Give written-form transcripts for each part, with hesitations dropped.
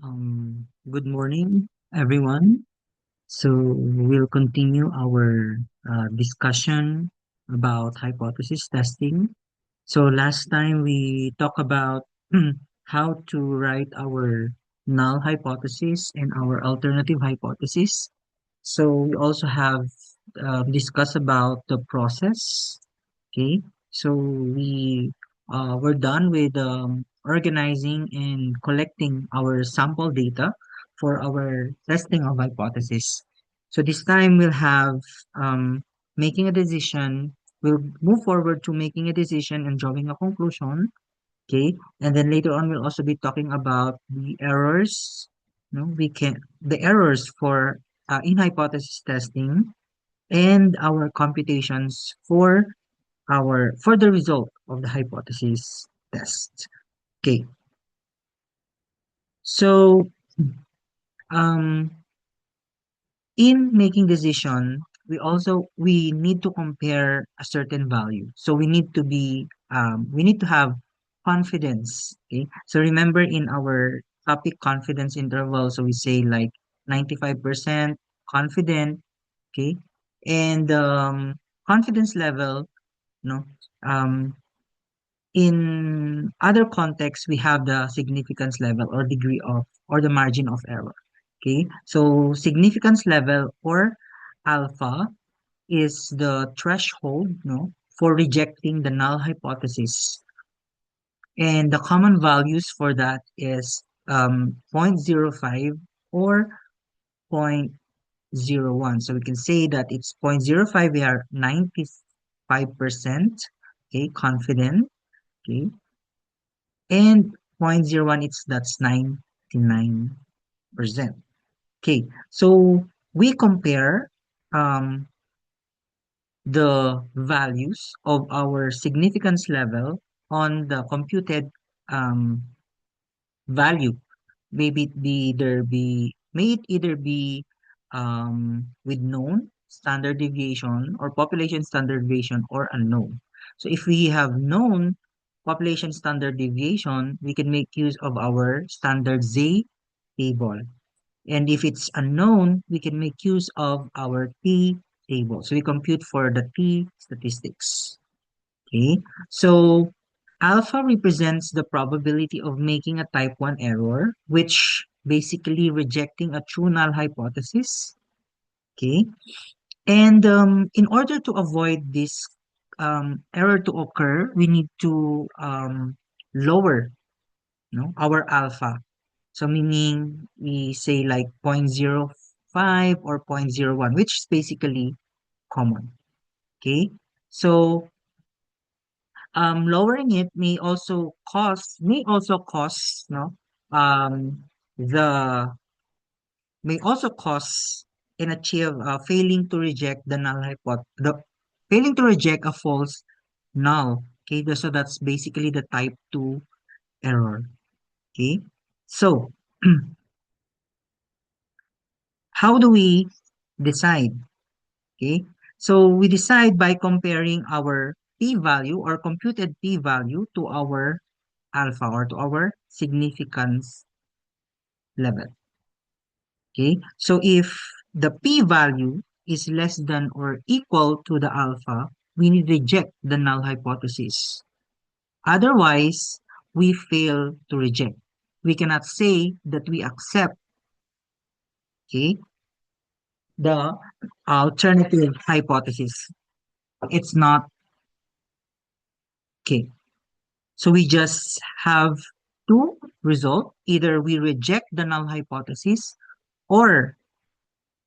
Good morning, everyone. So we'll continue our discussion about hypothesis testing. So last time we talked about how to write our null hypothesis and our alternative hypothesis. So we also have discussed about the process. Okay, so we're done with organizing and collecting our sample data for our testing of hypothesis. So this time we'll have um, making a decision. We'll move forward to making a decision and drawing a conclusion. Okay, and then later on we'll also be talking about the errors. No, we can the errors for in hypothesis testing and our computations for the result of the hypothesis test. Okay, so um, in making decision, we need to compare a certain value. So we need to have confidence. Okay, so remember in our topic confidence interval, so we say like 95% confident. Okay, and confidence level, no, um, in other contexts, we have the significance level or degree of or the margin of error. Okay, so significance level or alpha is the threshold, no, for rejecting the null hypothesis. And the common values for that is zero point zero 0.05 or zero point zero 0.01. So we can say that it's zero point zero 0.05, we are 95%, okay, confident, okay, and zero point zero 0.01, that's 99%. Okay, so we compare um, the values of our significance level on the computed um, value. May it either be with known standard deviation or population standard deviation or unknown. So if we have known population standard deviation, we can make use of our standard Z table. And if it's unknown, we can make use of our T table. So we compute for the T statistics. Okay. So alpha represents the probability of making a type 1 error, which basically rejecting a true null hypothesis. Okay. And in order to avoid this error to occur, we need to lower, our alpha. So meaning we say like zero point zero 0.05 or zero point zero 0.01, which is basically common. Okay. So lowering it may also cause um, the may also cause and achieve failing to reject a false null. Okay, so that's basically the type 2 error. Okay, so how do we decide? Okay, so we decide by comparing our p-value or computed p-value to our alpha or to our significance level. Okay, so if the p-value is less than or equal to the alpha, we need to reject the null hypothesis. Otherwise, we fail to reject. We cannot say that we accept, okay, the alternative hypothesis. It's not okay. So we just have two results. Either we reject the null hypothesis or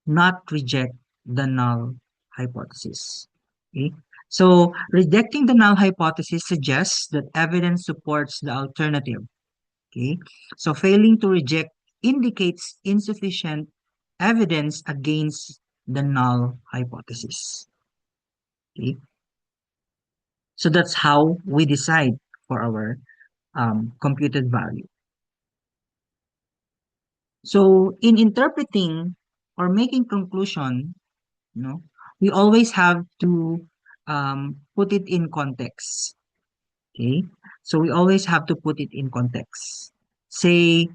not reject the null hypothesis. Okay? So rejecting the null hypothesis suggests that evidence supports the alternative. Okay? So failing to reject indicates insufficient evidence against the null hypothesis. Okay? So that's how we decide for our computed value. So in interpreting or making conclusion, you know, we always have to put it in context. Okay, so we always have to put it in context. Say,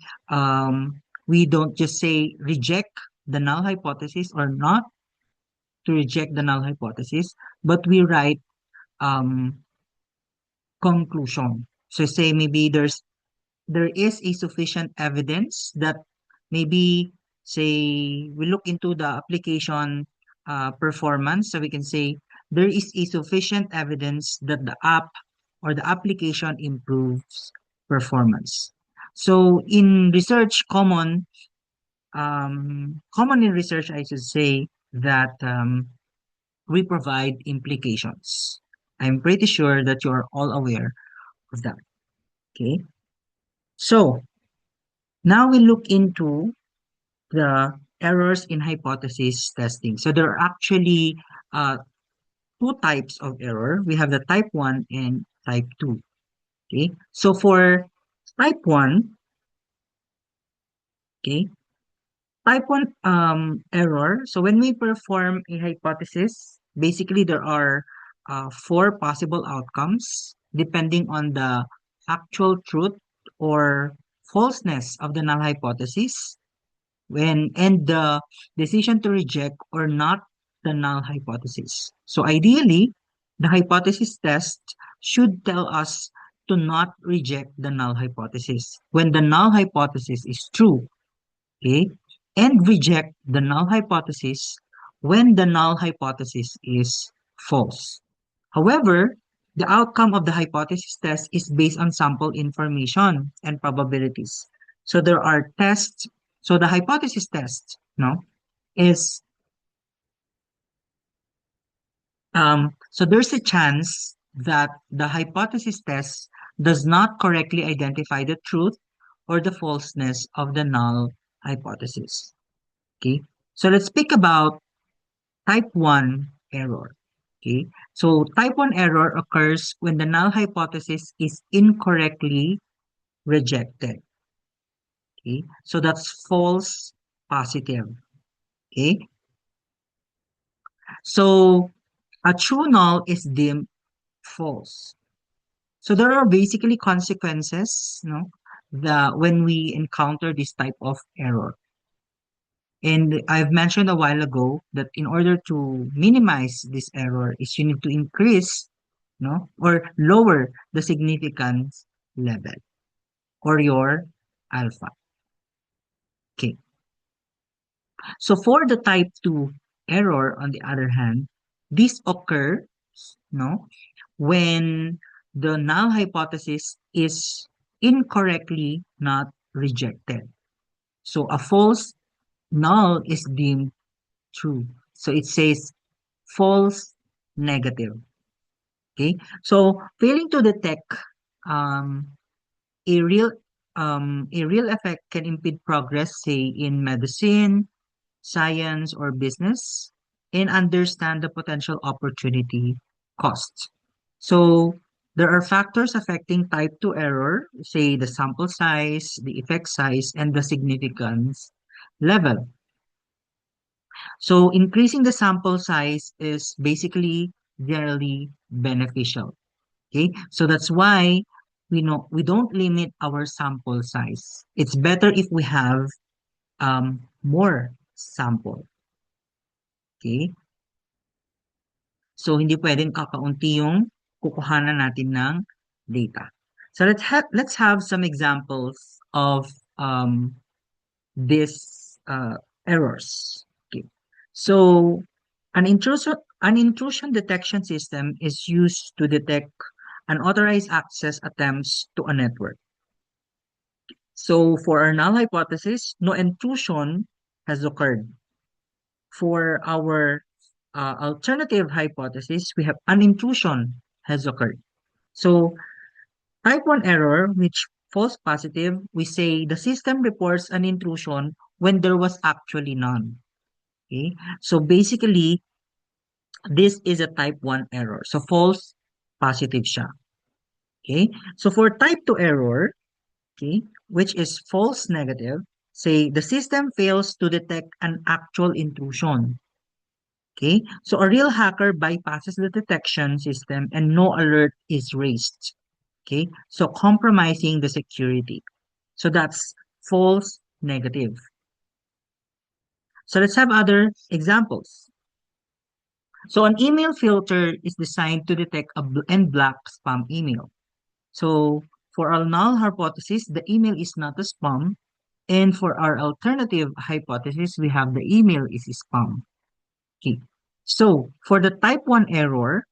we don't just say reject the null hypothesis or not to reject the null hypothesis, but we write um, conclusion. So say maybe there is a sufficient evidence that maybe say we look into the application performance, so we can say there is a sufficient evidence that the app or the application improves performance. So in research, common in research, I should say that we provide implications. I'm pretty sure that you're all aware of that. Okay. So now we look into the errors in hypothesis testing. So there are actually uh, two types of error. We have the type 1 and type 2. Okay. So for type 1, okay, type 1 error. So when we perform a hypothesis, basically there are four possible outcomes depending on the actual truth or falseness of the null hypothesis when and the decision to reject or not the null hypothesis. So ideally, the hypothesis test should tell us to not reject the null hypothesis when the null hypothesis is true, okay, and reject the null hypothesis when the null hypothesis is false. However, the outcome of the hypothesis test is based on sample information and probabilities. So there are tests. So the hypothesis test, no, is so there's a chance that the hypothesis test does not correctly identify the truth or the falseness of the null hypothesis. Okay, so let's speak about type 1 error. Okay, so type 1 error occurs when the null hypothesis is incorrectly rejected. Okay, so that's false positive. Okay, so a true null is deemed false. So there are basically consequences, no, the when we encounter this type of error. And I've mentioned a while ago that in order to minimize this error is you need to increase, no, or lower the significance level or your alpha. Okay. So for the type 2 error, on the other hand, this occurs, no, when the null hypothesis is incorrectly not rejected. So a false null is deemed true. So it says false negative. Okay. So failing to detect um, a real effect can impede progress, say in medicine, science, or business, and understand the potential opportunity costs. So there are factors affecting type 2 error, say the sample size, the effect size, and the significance level. So increasing the sample size is basically generally beneficial. Okay, so that's why we don't limit our sample size. It's better if we have more sample. Okay, so hindi pwedeng kakaunti yung kukuhanan natin ng data. So let's have some examples of um, these errors. Okay. So an intrusion detection system is used to detect unauthorized access attempts to a network. So for our null hypothesis, no intrusion has occurred. For our alternative hypothesis, we have an intrusion has occurred. So type 1 error, which false positive, we say the system reports an intrusion when there was actually none. Okay, so basically, this is a type 1 error. So false positive siya. Okay, so for type 2 error, okay, which is false negative, say the system fails to detect an actual intrusion. Okay, so a real hacker bypasses the detection system and no alert is raised. Okay, so compromising the security. So that's false negative. So let's have other examples. So an email filter is designed to detect and block spam email. So for our null hypothesis, the email is not a spam. And for our alternative hypothesis, we have the email is spam. Okay. So for the type 1 error,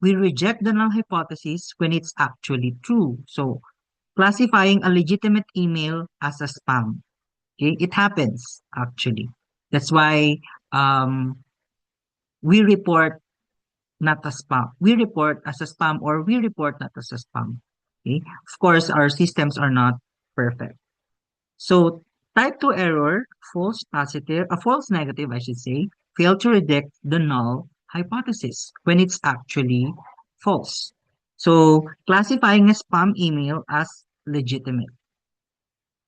we reject the null hypothesis when it's actually true. So classifying a legitimate email as a spam. Okay, it happens actually. That's why um, we report not as spam. We report as a spam or we report not as a spam. Okay, of course, our systems are not perfect. So type 2 error, false positive, a false negative, I should say, fail to reject the null hypothesis when it's actually false. So classifying a spam email as legitimate.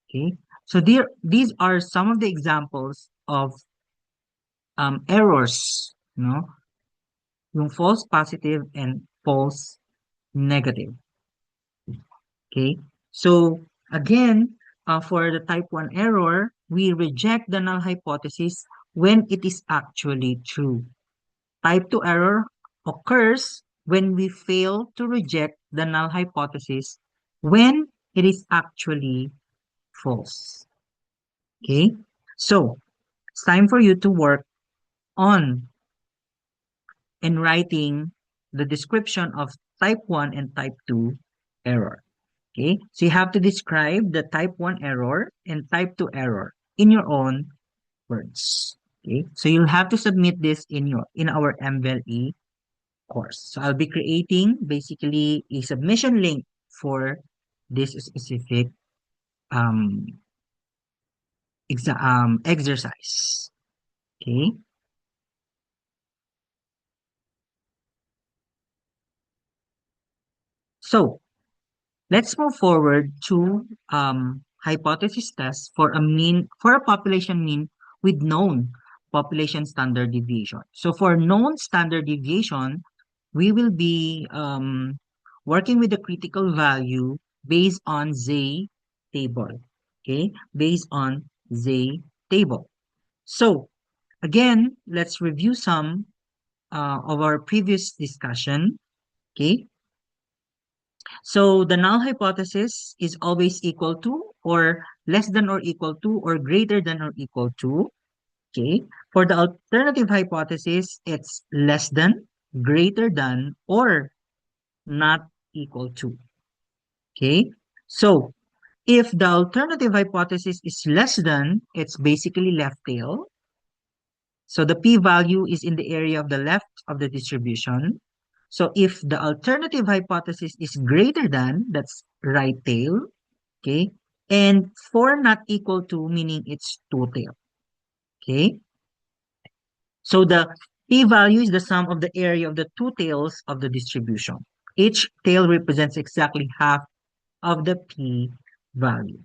Okay. So these are some of the examples of errors, yung false positive and false negative. Okay. So again, for the type 1 error, we reject the null hypothesis when it is actually true. Type 2 error occurs when we fail to reject the null hypothesis when it is actually false. Okay. So it's time for you to work on and writing the description of type 1 and type 2 error. Okay, so you have to describe the type 1 error and type 2 error in your own words. Okay, so you'll have to submit this in our MVLE course. So I'll be creating basically a submission link for this specific um, exercise. Okay, so let's move forward to hypothesis test for a population mean with known population standard deviation. So for known standard deviation, we will be working with the critical value based on Z table. Okay, based on Z table. So again, let's review some of our previous discussion. Okay, so the null hypothesis is always equal to or less than or equal to or greater than or equal to. Okay. For the alternative hypothesis, it's less than, greater than, or not equal to. Okay. So if the alternative hypothesis is less than, it's basically left tail. So the p-value is in the area of the left of the distribution. So if the alternative hypothesis is greater than, that's right tail, okay? And 4 not equal to, meaning it's two tail, okay? So the p-value is the sum of the area of the two tails of the distribution. Each tail represents exactly half of the p-value.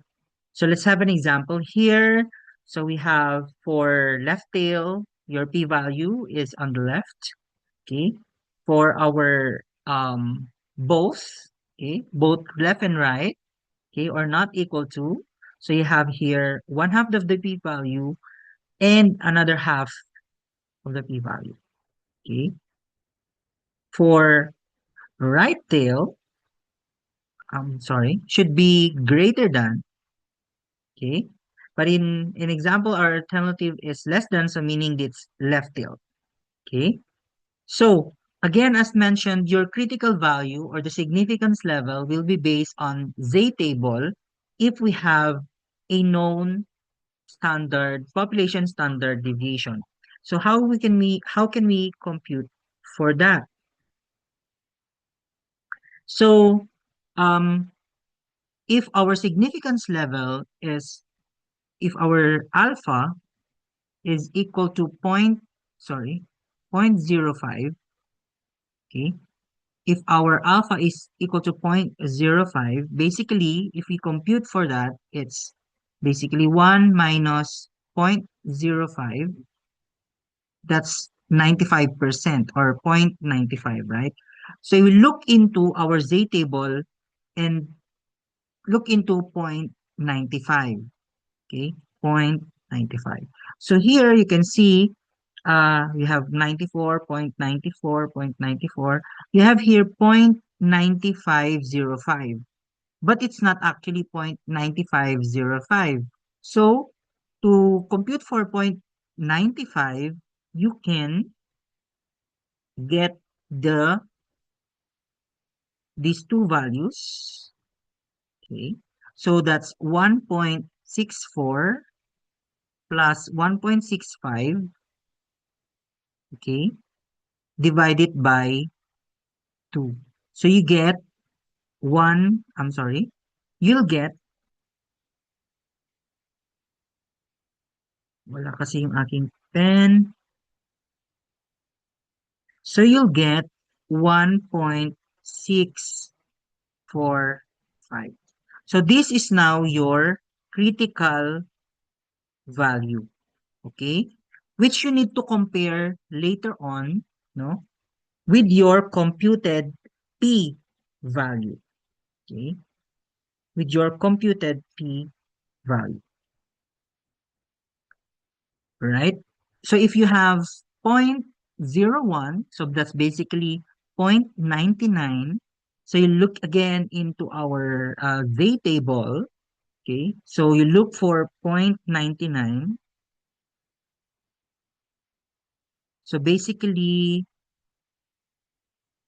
So let's have an example here. So we have for left tail, your p-value is on the left. Okay. For our both, okay, both left and right, okay, are not equal to. So you have here one half of the p-value and another half of the p-value. Okay. For right tail, I'm sorry, should be greater than, okay. But in example, our alternative is less than, so meaning it's left tail. Okay. So again, as mentioned, your critical value or the significance level will be based on Z table if we have a known standard population standard deviation. So how can we compute for that? So um, if our significance level is if our alpha is equal to sorry, 0.05, okay, if our alpha is equal to 0.05, basically, if we compute for that, it's basically 1 minus 0.05, that's 95% or 0.95, right? So we look into our Z table and look into 0.95. Okay, 0.95. So here you can see you have 94.94.94. You have here 0.9505, but it's not actually 0.9505. So to compute for 0.95, you can get the these two values. Okay. So that's 1.64 plus 1.65, okay, divided by 2. So you get I'm sorry, you'll get, wala kasi yung aking pen. So you'll get 1.645. So this is now your critical value, okay? Which you need to compare later on, no, with your computed P value, okay? With your computed P value, right? So if you have 0.01, so that's basically 0.99. So you look again into our Z table, okay? So you look for 0.99. So basically,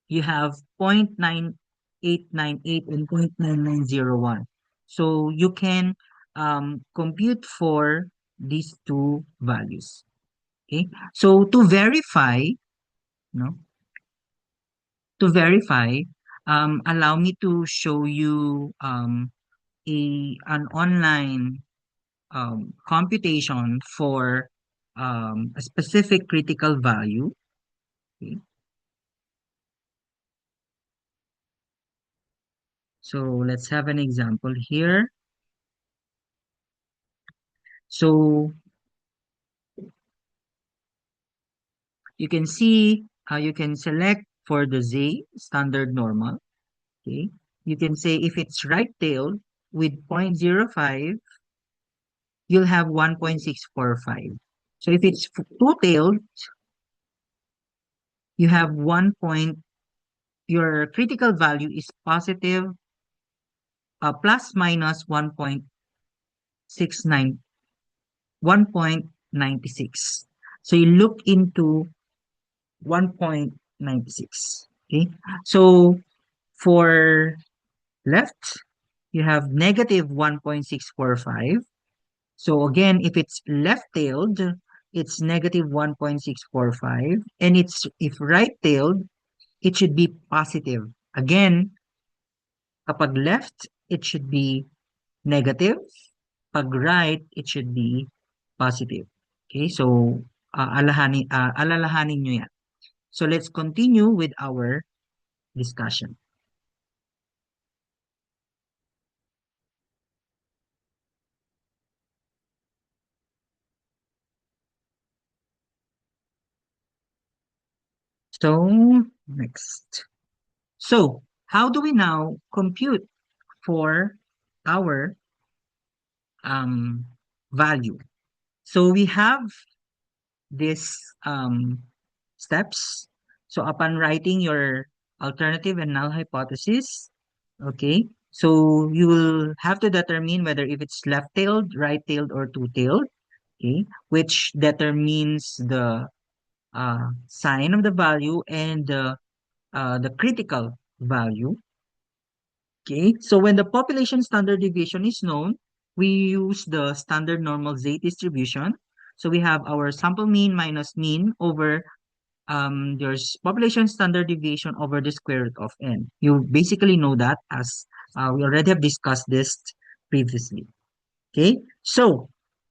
you have 0.9898 and 0.9901. So you can compute for these two values. Okay. So no, to verify, allow me to show you an online computation for a specific critical value. Okay. So let's have an example here. So you can see how you can select for the Z standard normal. Okay. You can say if it's right-tailed with 0.05, you'll have 1.645. So if it's two-tailed, you have your critical value is positive, plus minus 1.69, 1.96. So you look into 1.96. Okay. So for left, you have negative 1.645. So again, if it's left-tailed, it's negative 1.645. And if right-tailed, it should be positive. Again, kapag left, it should be negative. Pag right, it should be positive. Okay, so alalahanin nyo yan. So let's continue with our discussion. So next. So how do we now compute for our um, value? So we have these steps. So upon writing your alternative and null hypothesis, okay, so you will have to determine whether if it's left-tailed, right-tailed, or two-tailed, okay, which determines the sign of the value and the critical value. Okay, so when the population standard deviation is known, we use the standard normal Z distribution. So we have our sample mean minus mean over there's population standard deviation over the square root of n. You basically know that as we already have discussed this previously. Okay, so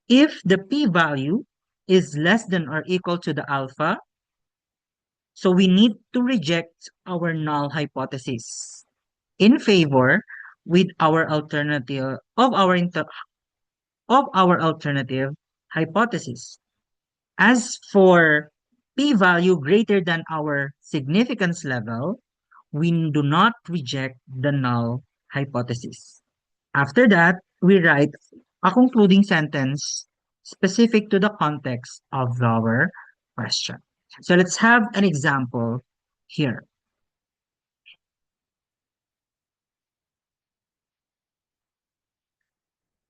if the p-value is less than or equal to the alpha, so we need to reject our null hypothesis in favor with our alternative of our alternative hypothesis. As for p-value greater than our significance level, we do not reject the null hypothesis. After that, we write a concluding sentence specific to the context of our question. So let's have an example here.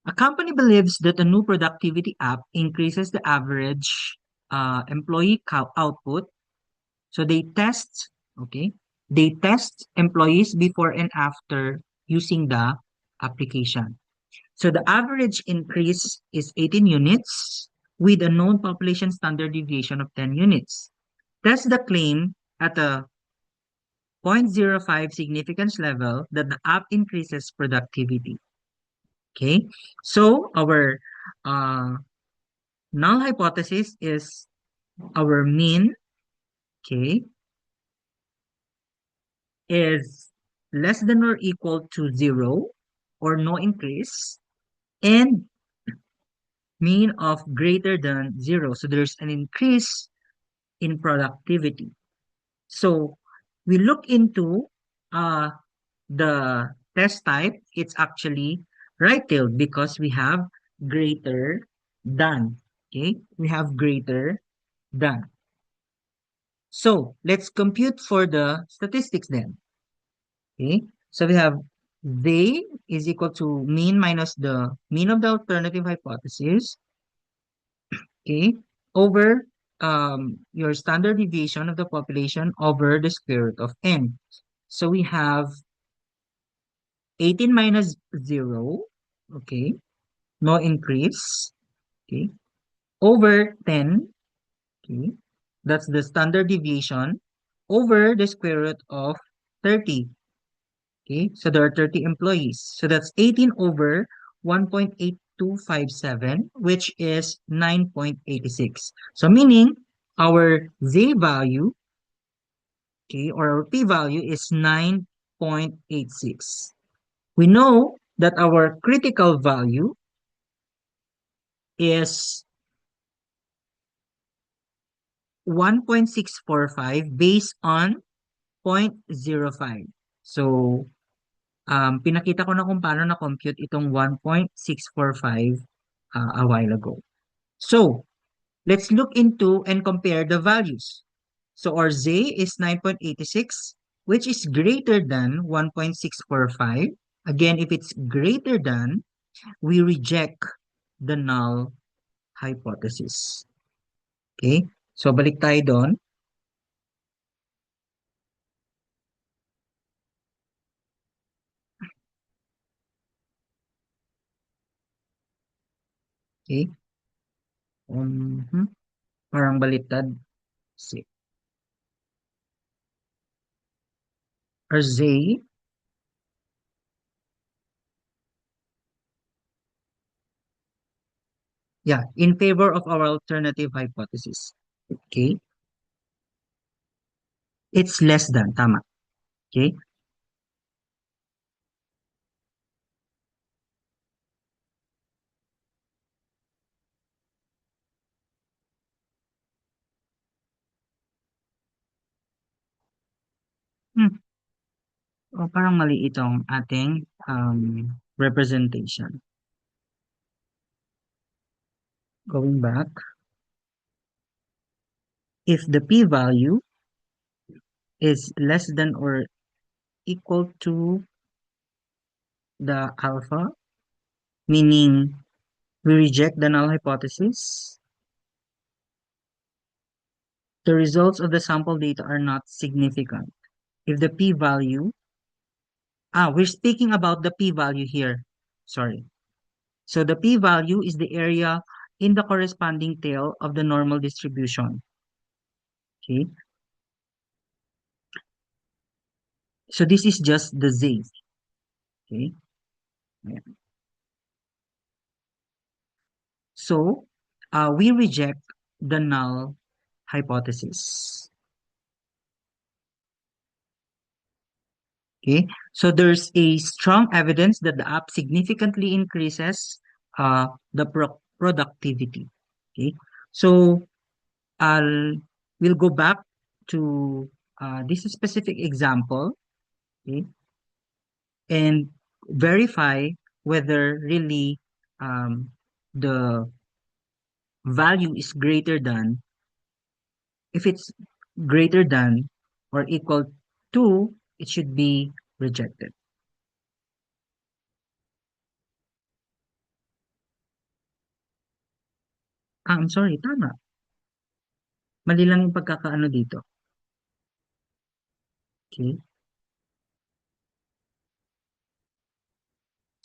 A company believes that a new productivity app increases the average employee output. So okay, they test employees before and after using the application. So the average increase is 18 units with a known population standard deviation of 10 units. Test the claim at a 0.05 significance level that the app increases productivity. Okay, so our uh, null hypothesis is our mean, okay, is less than or equal to 0 or no increase, and mean of greater than 0. So there's an increase in productivity. So we look into uh, the test type. It's actually right-tailed because we have greater than. Okay, we have greater than. So let's compute for the statistics then. Okay, so we have they is equal to mean minus the mean of the alternative hypothesis, okay, over your standard deviation of the population over the square root of n. So we have 18 minus 0, okay, no increase, okay, over 10, okay, that's the standard deviation over the square root of 30. Okay, so there are 30 employees. So that's 18 over 1.8257, which is 9.86. So meaning our Z value, okay, or our P value is 9.86. We know that our critical value is 1.645 based on 0.05. So, pinakita ko na kung paano na-compute itong 1.645 a while ago. So, let's look into and compare the values. So, our Z is 9.86, which is greater than 1.645. Again, if it's greater than, we reject the null hypothesis. Okay? So, balik tayo doon. Okay? Parang baliktad. Si, our Z, yeah, in favor of our alternative hypothesis. Okay? It's less than, tama. Okay? Hmm. O, parang mali itong ating representation. Going back, if the p-value is less than or equal to the alpha, meaning we reject the null hypothesis, the results of the sample data are not significant. If the p-value, we're speaking about the p-value here. Sorry. So the p-value is the area in the corresponding tail of the normal distribution. Okay. So this is just the z. Okay. Ayan. So we reject the null hypothesis. Okay. So there's a strong evidence that the app significantly increases the productivity. Okay. So I'll we'll go back to this specific example, okay, and verify whether really um, the value is greater than, if it's greater than or equal to, it should be rejected. I'm sorry, tama. Mali lang yung pagkakaano dito. Okay.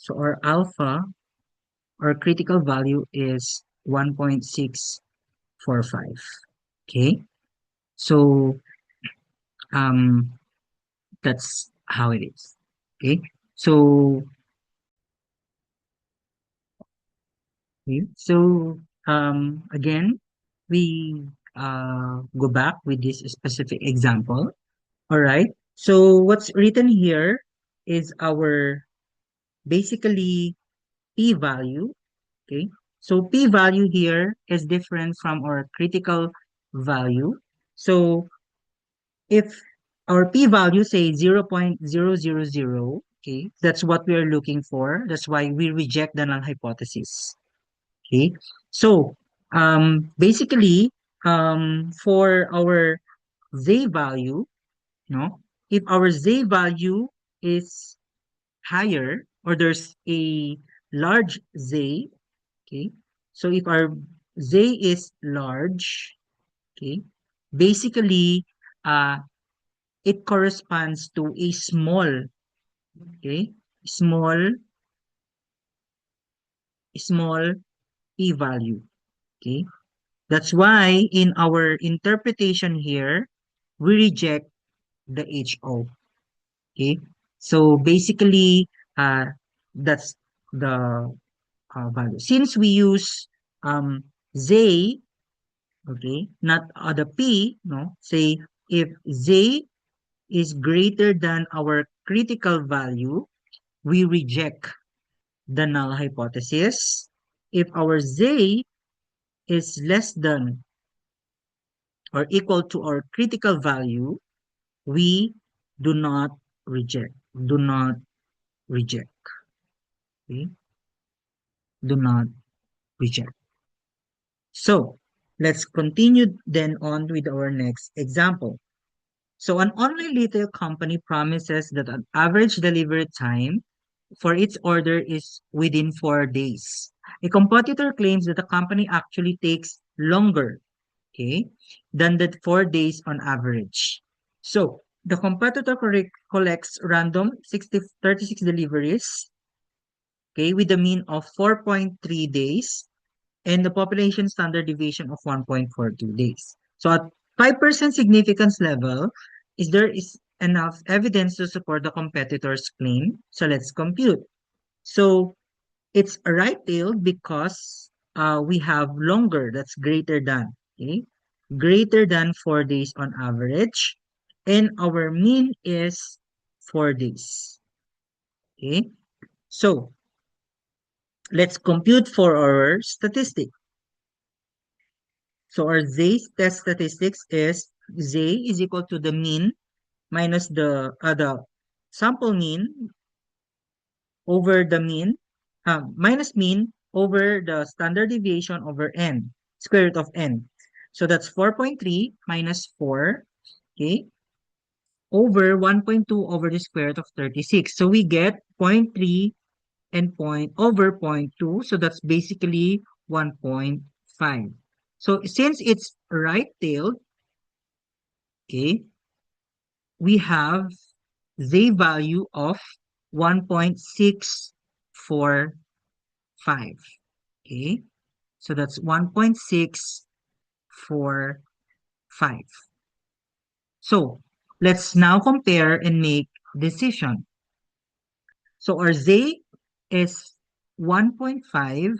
So our alpha or critical value is 1.645. Okay. So um that's how it is. Okay. So again, we go back with this specific example. All right. So what's written here is our basically p-value. Okay. So p-value here is different from our critical value. So if our p-value say 0.000, okay, that's what we are looking for. That's why we reject the null hypothesis. Okay. So basically for our z value, no, if our z value is higher or there's a large z, okay, so if our z is large, okay, basically uh it corresponds to a small, okay, small small p-value. Okay, that's why in our interpretation here we reject the HO. Okay, so basically that's the value. Since we use Z, okay, not the P, no, say if Z is greater than our critical value, we reject the null hypothesis. If our Z is less than or equal to our critical value, we do not reject. Do not reject. Okay? Do not reject. So let's continue then on with our next example. So an online retail company promises that an average delivery time for its order is within 4 days. A competitor claims that the company actually takes longer, okay, than the 4 days on average. So the competitor collects random 36 deliveries, okay, with a mean of 4.3 days and the population standard deviation of 1.42 days. So at 5% significance level, is enough evidence to support the competitor's claim? So let's compute. So it's a right-tailed because we have longer, that's greater than, okay? Greater than 4 days on average. And our mean is 4 days. Okay? So let's compute for our statistic. So our Z test statistics is Z is equal to the mean minus the sample mean over the mean, minus mean over the standard deviation over n, square root of n. So that's 4.3 minus 4, okay, over 1.2 over the square root of 36. So we get zero point 0.3 and point over zero point 0.2. So that's basically 1.5. So since it's right-tailed, okay, we have z value of 1.645. Okay, so that's 1.645. So let's now compare and make decision. So our z is 1.5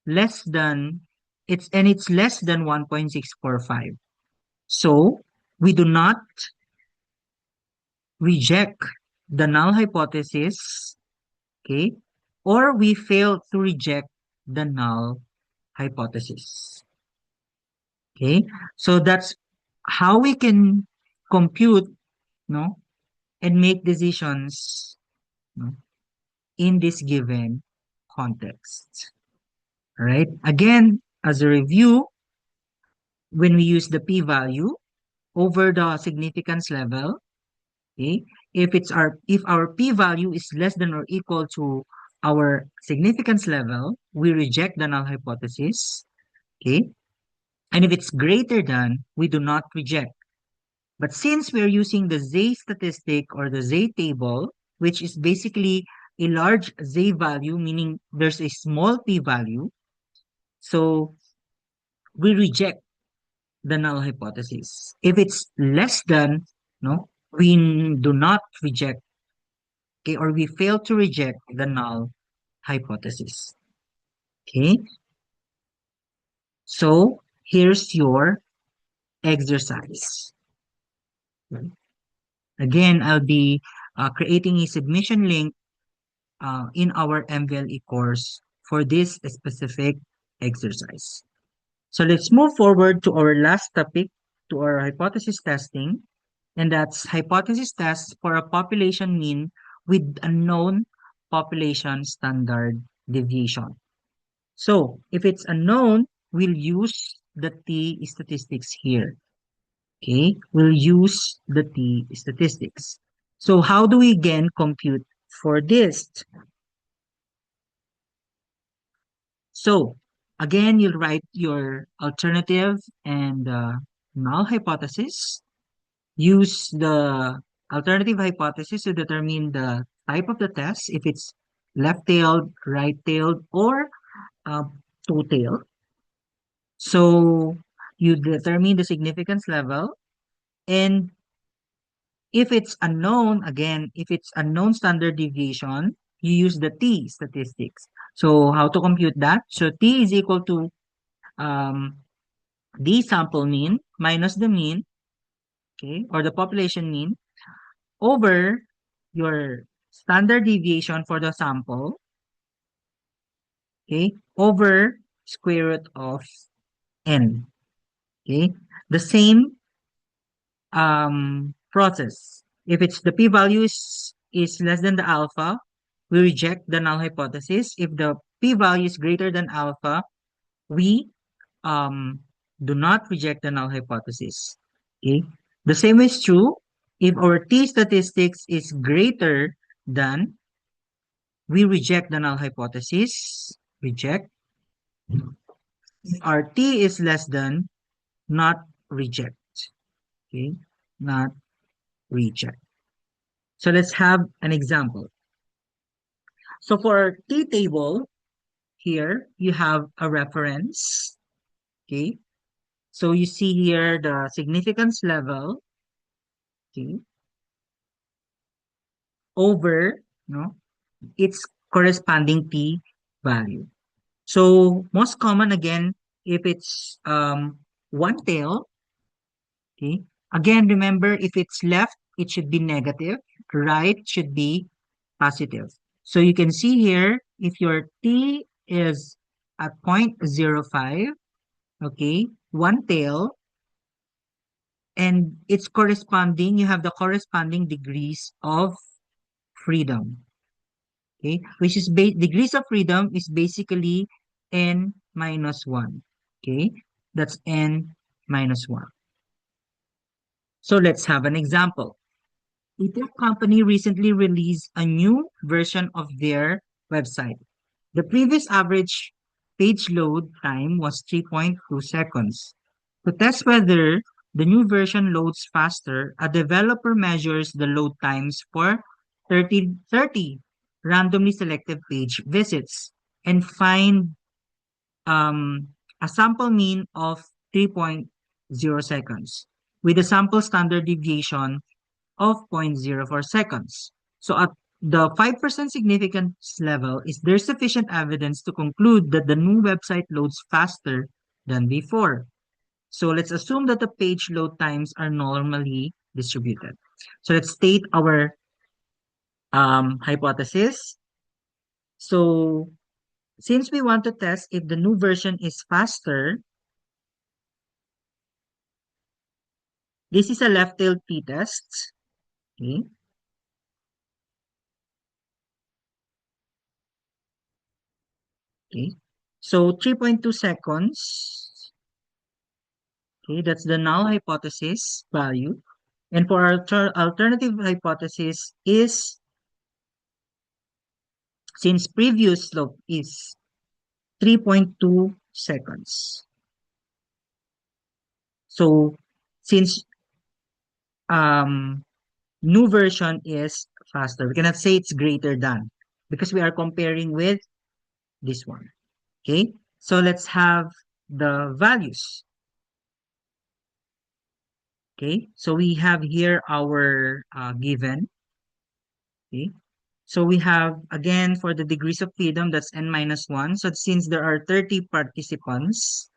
less than it's less than 1.645. So we do not reject the null hypothesis, okay, or we fail to reject the null hypothesis. Okay, so that's how we can compute, no, and make decisions, no, in this given context. All right. Again, as a review, when we use the p-value over the significance level, okay, if our p-value is less than or equal to our significance level, we reject the null hypothesis. Okay. And if it's greater than, we do not reject. But since we're using the Z statistic or the Z table, which is basically a large Z value, meaning there's a small p value, so we reject the null hypothesis. If it's less than, no, we do not reject, okay, or we fail to reject the null hypothesis. Okay, so here's your exercise. Again, I'll be creating a submission link in our MVLE course for this specific exercise. So let's move forward to our last topic, to our hypothesis testing, and that's hypothesis tests for a population mean with a known population standard deviation. So if it's unknown, we'll use the T statistics here. Okay, we'll use the T statistics. So how do we again compute for this? So again, you'll write your alternative and null hypothesis. Use the alternative hypothesis to determine the type of the test, if it's left-tailed, right-tailed, or uh, two-tailed. So you determine the significance level, and if it's unknown, again, if it's unknown standard deviation, you use the T statistics. So how to compute that? So T is equal to um, the sample mean minus the mean, okay, or the population mean over your standard deviation for the sample, okay, over square root of n, okay. The same process. If it's the p-value is less than the alpha, we reject the null hypothesis. If the p-value is greater than alpha, we um, do not reject the null hypothesis. Okay. The same is true if our t statistics is greater than, we reject the null hypothesis. Reject. If our t is less than, not reject. Okay. Not reject. So let's have an example. So for our t table, here you have a reference. Okay. So you see here the significance level, okay, over, no, its corresponding p value. So most common again, if it's one tail, okay. Again, remember if it's left, it should be negative, right should be positive. So you can see here, if your t is at 0.05, okay, one tail, and it's corresponding, you have the corresponding degrees of freedom, okay, which is degrees of freedom is basically n minus 1, okay, that's n minus 1. So let's have an example. A tech company recently released a new version of their website. The previous average page load time was 3.2 seconds. To test whether the new version loads faster, a developer measures the load times for 30 randomly selected page visits and find um, a sample mean of 3.0 seconds with a sample standard deviation of 0.04 seconds. So at the 5% significance level, is there sufficient evidence to conclude that the new website loads faster than before? So let's assume that the page load times are normally distributed. So let's state our hypothesis. So since we want to test if the new version is faster, this is a left-tailed t-test. Okay. Okay. So 3.2 seconds. Okay, that's the null hypothesis value. And for our alternative hypothesis is since previous slope is 3.2 seconds. So since um, new version is faster, we cannot say it's greater than because we are comparing with this one. Okay, so let's have the values. Okay, so we have here our given. Okay, so we have again for the degrees of freedom that's n minus 1. So since there are 30 participants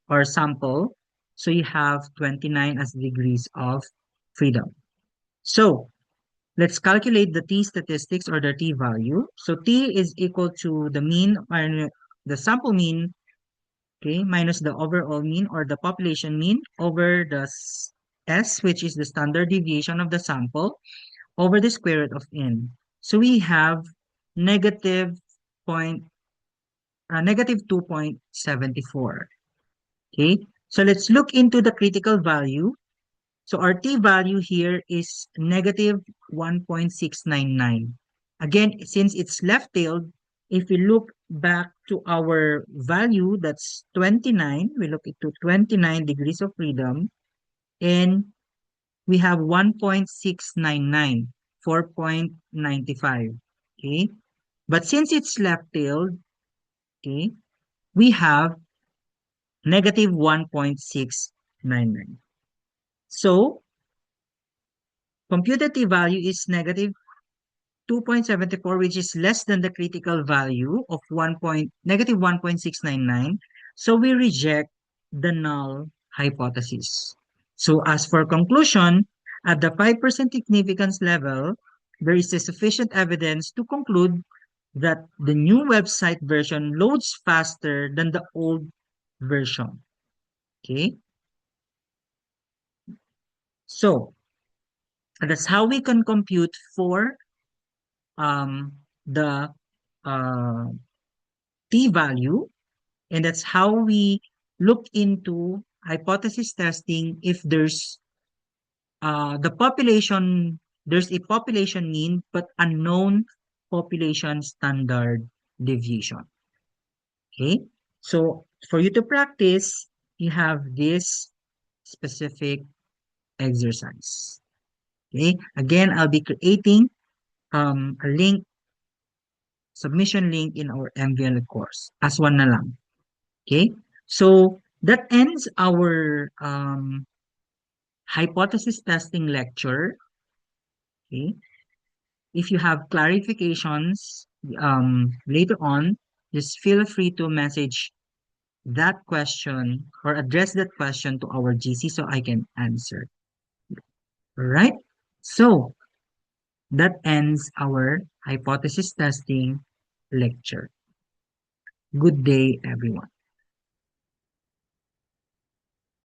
or sample, so you have 29 as degrees of freedom. So let's calculate the t statistics or the t value. So t is equal to the mean or the sample mean, okay, minus the overall mean or the population mean over the s, which is the standard deviation of the sample, over the square root of n. So we have negative point, negative 2.74. Okay, so let's look into the critical value. So our t value here is negative 1.699. Again, since it's left-tailed, if we look back to our value, that's 29, we look into 29 degrees of freedom, and we have 1.699, 4.95. Okay, but since it's left-tailed, okay, we have negative 1.699. So computed t-value is negative 2.74, which is less than the critical value of negative 1.699. So we reject the null hypothesis. So as for conclusion, at the 5% significance level, there is a sufficient evidence to conclude that the new website version loads faster than the old version. Okay, so that's how we can compute for the uh, t-value, and that's how we look into hypothesis testing if the population, there's a population mean but unknown population standard deviation. Okay, so for you to practice, you have this specific exercise. Okay, again, I'll be creating a link, submission link in our MVL course as one na lang. Okay, so that ends our hypothesis testing lecture. Okay, if you have clarifications later on, just feel free to message that question or address that question to our GC so I can answer. All right, so that ends our hypothesis testing lecture. Good day, everyone.